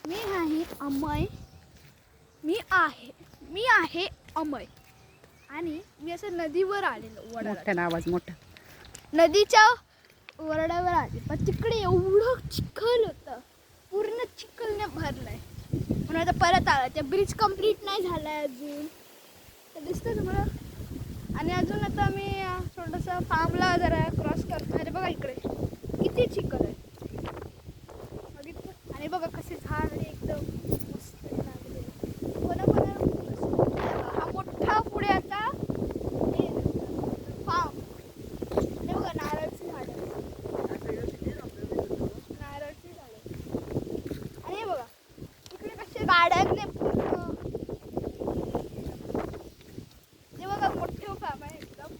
मी आहे अमय. मी आहे अमय आणि मी असं नदीवर आलेलो वडाला. मोठ्या आवाज मोठा. नदीच्या वरड्यावर आले पण तिकडे एवढं चिखल होतं, पूर्ण चिखलने भरलंय. म्हणून आता परत आला. ते ब्रिज कंप्लीट नाही झालाय अजून, तर दिसतं तुम्हाला. आणि अजून आता मी थोडंसं फार्मला जरा क्रॉस करतो. अरे बघा इकडे किती चिखल आहे बघितलं. आणि बघा कसे झाड एकदम मस्त लागले. हा मोठा पुढे आता फार्म. हे बघा नारळची झाड, नारळची झाड. आणि हे बघा इकडे कसे गाड्याने पूर्ण. हे बघा मोठे फार्म आहे एकदम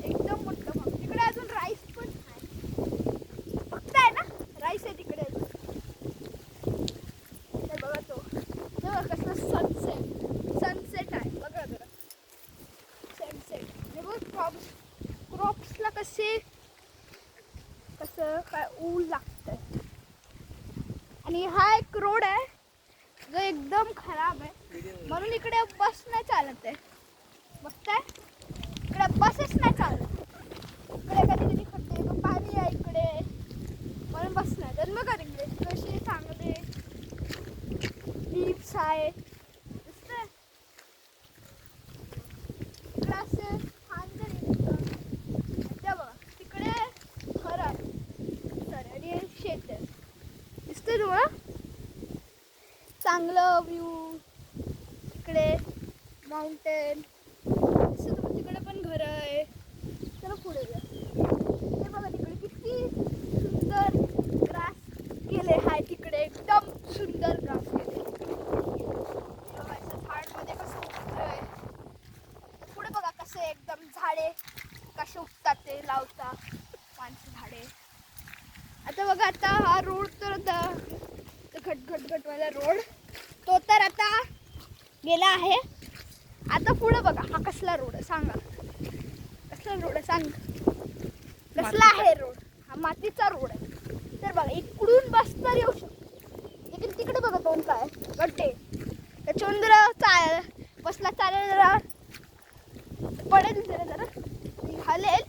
एकदम मोठं फार्म. तिकडे अजून राईस पण आहे, बघताय ना राईस आहे तिकडे अजून. ते बघा तो, ते बघा कसला सनसेट आहे बघा जरा सनसेट. हे बघ क्रॉप्सला कसं काय ऊन लागतंय. आणि हा एक रोड आहे जो एकदम खराब आहे, म्हणून इकडे बस नाही चालत आहे. बघताय इकडे बसच नाही चालत. इकडे कधी कधी खड्डे पाणी आहे इकडे, म्हणून बस नाही. तर बघा तिकडे कसे चांगले लीव्स आहे, दिसतंय इकडे असं छान तरी त्या बघा तिकडे घर आहे सर आणि शेत आहे, दिसतंय तुम्हाला चांगलं व्ह्यू. इकडे माउंटेन दिसतं तुम्हाला, तिकडे पण घर आहे. चला पुढे जा. ते बघा तिकडे किती सुंदर ग्रास केले आहे, तिकडे एकदम सुंदर ग्रास केले. झाडमध्ये कसं उगतंय, पुढे बघा कसे एकदम झाडे कसे उगतात, ते लावतात माणसं झाडे. आता बघा आता हा रोड तर घटघटवाला रोड तो तर आता गेला आहे. आता पुढे बघा हा कसला रोड आहे सांगा, कसला रोड आहे सांग, कसला आहे रोड. हा मातीचा रोड आहे. तर बघा इकडून बस तर येऊ शकतो, लेकिन तिकडे बघा दोन काय गड्डे, त्याच्यावरून जरा बसला चालेल जरा पडेल जरा हलेल.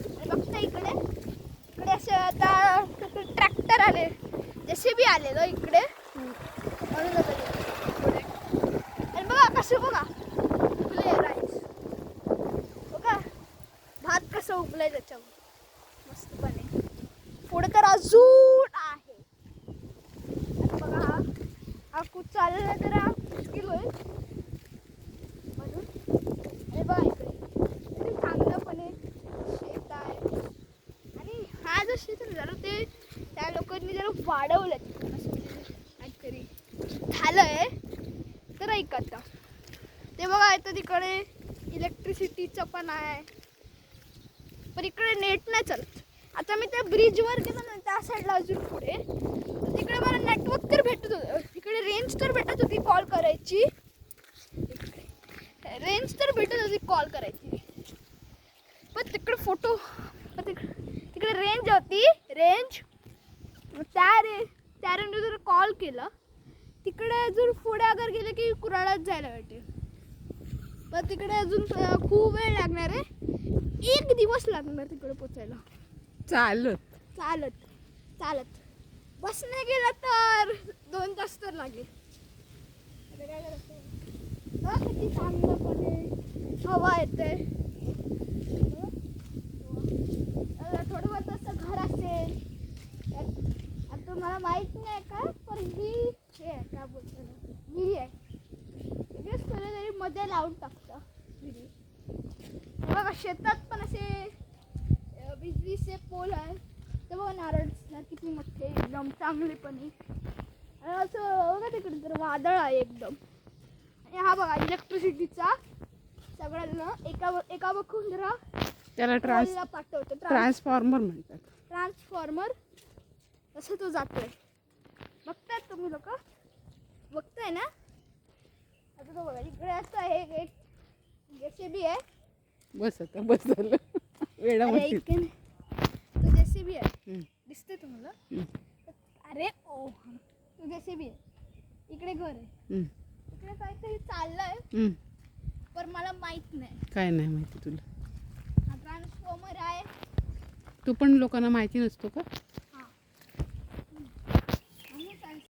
आणि बघता इकडे असे आता ट्रॅक्टर आले, JCB आलेलं इकडे, म्हणून पुढे. आणि बघा कसं बघा उगले राईस, बघा भात कसं उगलंय त्याच्यावर मस्तपणे. पुढे तर अजून आहे. आणि बघा हा खूप चालला जरा मुश्किल होईल म्हणून. आणि बघा इकडे चांगलंपणे शेत आहे. आणि हा जो शेत आहे जरा ते त्या लोकांनी जरा वाढवलं काहीतरी झालंय तर ऐकत. ते बघा इथं तिकडे इलेक्ट्रिसिटीचं पण आहे, पण इकडे नेट नाही चालत. आता मी त्या ब्रिजवर गेलो ना त्या साईडला अजून पुढे, तर तिकडे मला नेटवर्क तर भेटत होतं, तिकडे रेंज तर भेटत होती कॉल करायची, रेंज तर भेटत होती कॉल करायची. पण तिकडे तिकडे रेंज होती त्या रेंज जर कॉल केलं तिकडे अजून पुढे अगर गेले की कुराळात जायला भेटेल. पण तिकडे अजून खूप वेळ लागणार आहे, 1 दिवस लागणार तिकडे पोचायला चालत चालत चालत. बसने गेलं तर 2 तास तर लागेल. काय करायचं, किती चांगलंपणे हवा येते. थोडं बहुत असं घर असेल आता तुम्हाला माहित नाही का, पण ही हे काय बोलतो विहीर आहे, लगेच तरी मध्ये लावून टाकतं विहीर. बघा शेतात पण असे बिजलीचे पोल आहे. ते बघा नारळ किती मोठे एकदम चांगलेपणे. आणि असं बघा तिकडे तर वादळ आहे एकदम. आणि हा बघा इलेक्ट्रिसिटीचा सगळ्यांना एका बघून जरा त्याला पाठवतो. ट्रान्सफॉर्मर म्हणतात. ट्रान्सफॉर्मर तसं तो जातोय. बघताय तुम्ही लोक, बघताय ना. आता तो बघा इकडे असं आहे, एक JCB आहे. बस आता बस झालं वेळा तो JCB आहे, दिसते तुम्हाला. अरे ओ जेसीबी आहे, इकडे घर आहे, हं, इकडे काहीतरी चाललंय हं. पण मला माहित नाही. काय नाही माहिती तुला? हा ट्रान्सफॉर्मर आहे. तू पण लोकांना माहिती नसतो का?